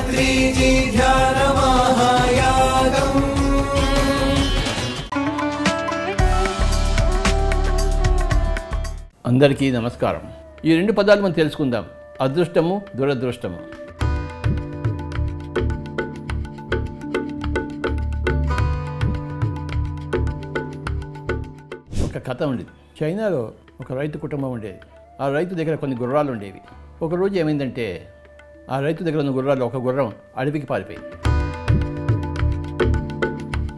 అత్రిజీ ధ్యాన మహాయాగం. అందరికీ నమస్కారం. ఈ రెండు పదాలు మనం తెలుసుకుందాం. అదృష్టము, దురదృష్టము. ఒక కథ ఉండేది. చైనాలో ఒక రైతు కుటుంబం ఉండేది. ఆ రైతు దగ్గర కొన్ని గుర్రాలు ఉండేవి. ఒకరోజు ఏమైందంటే ఆ రైతు దగ్గర ఉన్న గుర్రాలు ఒక గుర్రం అడవికి పారిపోయింది.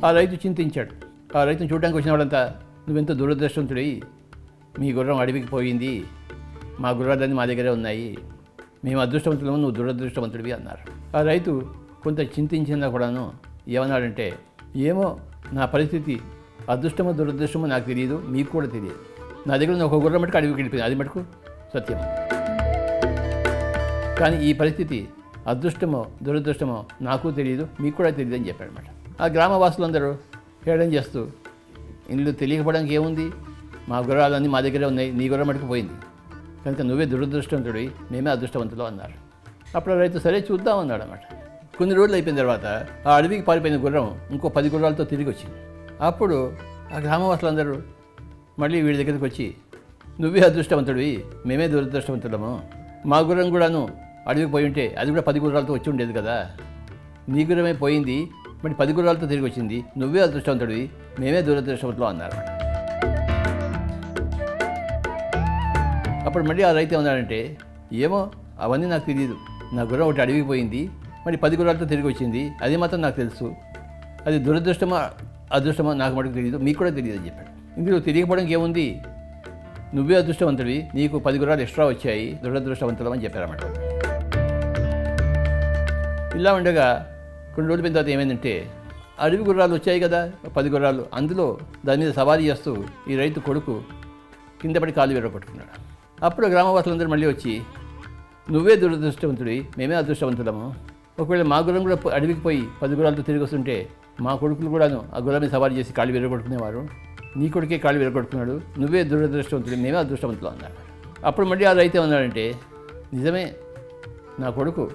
ఆ రైతు చింతించాడు. ఆ రైతుని చూడడానికి వచ్చిన వాళ్ళంతా, నువ్వెంతో దురదృష్టవంతుడి, మీ గుర్రం అడవికి పోయింది, మా గుర్రాలన్నీ మా దగ్గరే ఉన్నాయి, మేము అదృష్టవంతులము, నువ్వు దురదృష్టవంతుడివి అన్నారు. ఆ రైతు కొంత చింతించినా కూడాను ఏమన్నాడంటే, ఏమో నా పరిస్థితి అదృష్టమో దురదృష్టమో నాకు తెలియదు, మీకు కూడా తెలియదు. నా దగ్గర ఉన్న ఒక గుర్రం మటుకు అడవికి వెళ్ళిపోయింది, అది మటుకు సత్యం. కానీ ఈ పరిస్థితి అదృష్టమో దురదృష్టమో నాకు తెలియదు, మీకు కూడా తెలియదు అని చెప్పాడనమాట. ఆ గ్రామవాసులందరూ హేళన చేస్తూ, ఇందులో తెలియకపోవడానికి ఏముంది, మా గుర్రాలన్నీ మా దగ్గరే ఉన్నాయి, నీ గుర్రం మటుకు పోయింది, కనుక నువ్వే దురదృష్టవంతుడివి, మేమే అదృష్టవంతులు అన్నారు. అప్పుడు రైతు సరే చూద్దాం అన్నాడు అన్నమాట. కొన్ని రోజులు అయిపోయిన తర్వాత ఆ అడవికి పారిపోయిన గుర్రం ఇంకో 10 గుర్రాలతో తిరిగి వచ్చింది. అప్పుడు ఆ గ్రామవాసులందరూ మళ్ళీ వీడి దగ్గరికి వచ్చి, నువ్వే అదృష్టవంతుడివి, మేమే దురదృష్టవంతులము, మా గుర్రం కూడాను అడవికి పోయి ఉంటే అది కూడా 10 గుర్రాలతో వచ్చి ఉండేది కదా, నీ గుర్రమే పోయింది, మరి 10 గుర్రాలతో తిరిగి వచ్చింది, నువ్వే అదృష్టవంతుడివి, మేమే దురదృష్టవంతులు అన్నారు. అప్పుడు మళ్ళీ ఆ రైతు ఏమన్నాడంటే, ఏమో అవన్నీ నాకు తెలియదు, నా గుర్రం ఒకటి అడవికి పోయింది, మరి 10 గుర్రాలతో తిరిగి వచ్చింది, అది మాత్రం నాకు తెలుసు, అది దురదృష్టమో అదృష్టమో నాకు మటుకు తెలియదు, మీకు కూడా తెలియదు అని చెప్పాడు. ఇందులో తెలియకపోవడానికి ఏముంది, నువ్వే అదృష్టవంతుడివి, నీకు 10 గుర్రాలు ఎక్స్ట్రా వచ్చాయి, దురదృష్టవంతులం అని చెప్పారన్నమాట. ఇలా ఉండగా కొన్ని రోజుల తర్వాత ఏమైందంటే, అడవి గుర్రాలు వచ్చాయి కదా 10 గుర్రాలు, అందులో దాని మీద సవారీ చేస్తూ ఈ రైతు కొడుకు కింద పడి కాలు విరగొట్టుకున్నాడు. అప్పుడు గ్రామవాసులందరూ మళ్ళీ వచ్చి, నువ్వే దురదృష్టవంతుడి, మేమే అదృష్టవంతులము, ఒకవేళ మా గుర్రం కూడా అడవికి పోయి 10 గుర్రాలతో తిరిగి వస్తుంటే మా కొడుకులు కూడాను ఆ గుర్రం మీద సవారీ చేసి కాళ్ళు విరగొట్టుకునేవారు, నీ కొడుకే కాళ్ళు విరగొట్టుకున్నాడు, నువ్వే దురదృష్టవంతుడి, మేమే అదృష్టవంతులు అన్నాడు. అప్పుడు మళ్ళీ ఆ రైతు ఏమన్నాడంటే, నిజమే, నా కొడుకు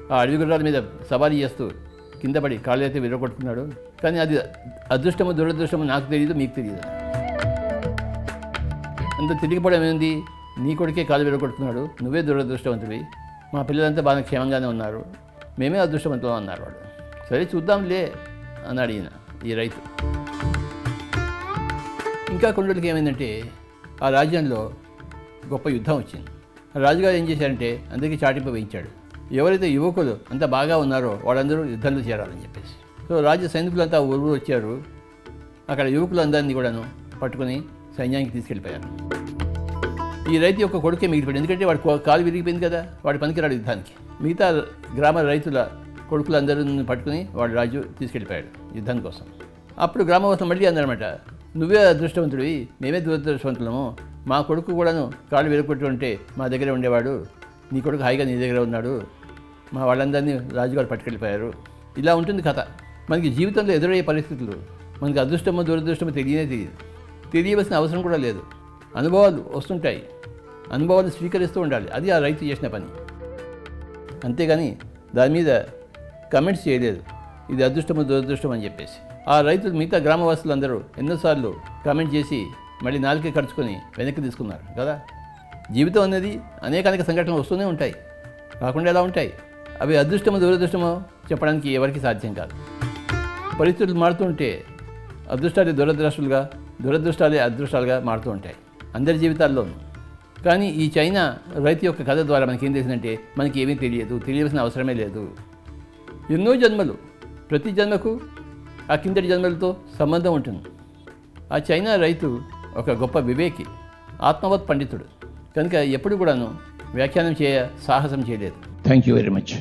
ఆ అడవి గుర్రాల మీద సవారీ చేస్తూ కింద పడి కాళ్ళు అయితే విరగొట్టుకున్నాడు, కానీ అది అదృష్టమో దురదృష్టమో నాకు తెలియదు, మీకు తెలియదు. అంత తిరిగిపోవడం ఏంది, నీ కొడుకే కాలు విరగొట్టుకున్నాడు, నువ్వే దురదృష్టవంతుడివి, మా పిల్లలంతా బాగా క్షేమంగానే ఉన్నారు, మేమే అదృష్టవంతులు అన్నారు వాడు. సరే చూద్దాంలే అన్నాడు ఈ రైతు. ఇంకా కొన్ని రోజులకి ఏమైందంటే ఆ రాజ్యంలో గొప్ప యుద్ధం వచ్చింది. రాజుగారు ఏం చేశారంటే అందరికీ చాటింపు వేయించాడు, ఎవరైతే యువకులు అంత బాగా ఉన్నారో వాళ్ళందరూ యుద్ధంలో చేరాలని చెప్పేసి. సో రాజ్య సైనికులంతా ఊరు వచ్చారు, అక్కడ యువకులందరినీ కూడాను పట్టుకుని సైన్యానికి తీసుకెళ్ళిపోయారు. ఈ రైతు యొక్క కొడుకే మిగిలిపోయాడు, ఎందుకంటే వాడు కాలు విరిగిపోయింది కదా, వాడి పనికిరాడు యుద్ధానికి. మిగతా గ్రామ రైతుల కొడుకులందరిని పట్టుకుని వాడు రాజు తీసుకెళ్ళిపోయాడు యుద్ధం కోసం. అప్పుడు గ్రామవాసులు మళ్ళీ అన్నారన్నమాట, నువ్వే అదృష్టవంతుడివి, మేమే దురదృష్టవంతులము, మా కొడుకు కూడాను కాళ్ళు విరగొట్టు ఉంటే మా దగ్గర ఉండేవాడు, నీ కొడుకు హాయిగా నీ దగ్గర ఉన్నాడు, మా వాళ్ళందరినీ రాజుగారు పట్టుకెళ్ళిపోయారు. ఇలా ఉంటుంది కథ. మనకి జీవితంలో ఎదురయ్యే పరిస్థితులు మనకి అదృష్టమో దురదృష్టమో తెలియదు, తెలియవలసిన అవసరం కూడా లేదు. అనుభవాలు వస్తుంటాయి, అనుభవాలు స్వీకరిస్తూ ఉండాలి, అది ఆ రైతు చేసిన పని. అంతేగాని దాని మీద కమెంట్స్ చేయలేదు, ఇది అదృష్టమో దురదృష్టం అని చెప్పేసి. ఆ రైతులు మిగతా గ్రామవాసులందరూ ఎన్నోసార్లు కామెంట్ చేసి మళ్ళీ నాలుకే ఖర్చుకొని వెనక్కి తీసుకున్నారు కదా. జీవితం అనేది అనేక సంఘటనలు వస్తూనే ఉంటాయి, కాకుండా ఎలా ఉంటాయి. అవి అదృష్టమో దురదృష్టమో చెప్పడానికి ఎవరికి సాధ్యం కాదు. పరిస్థితులు మారుతుంటే అదృష్టాలే దురదృష్టాలుగా, దురదృష్టాలే అదృష్టాలుగా మారుతూ ఉంటాయి అందరి జీవితాల్లోనూ. కానీ ఈ చైనా రైతు యొక్క కథ ద్వారా మనకి ఏం తెలిసిందంటే, మనకి ఏమీ తెలియదు, తెలియవలసిన అవసరమే లేదు. ఎన్నో జన్మలు, ప్రతి జన్మకు ఆ కిందటి జన్మలతో సంబంధం ఉంటుంది. ఆ చైనా రైతు ఒక గొప్ప వివేకి, ఆత్మవత్ పండితుడు, కనుక ఎప్పుడు కూడాను వ్యాఖ్యానం సాహసం చేయలేదు. Thank you very much.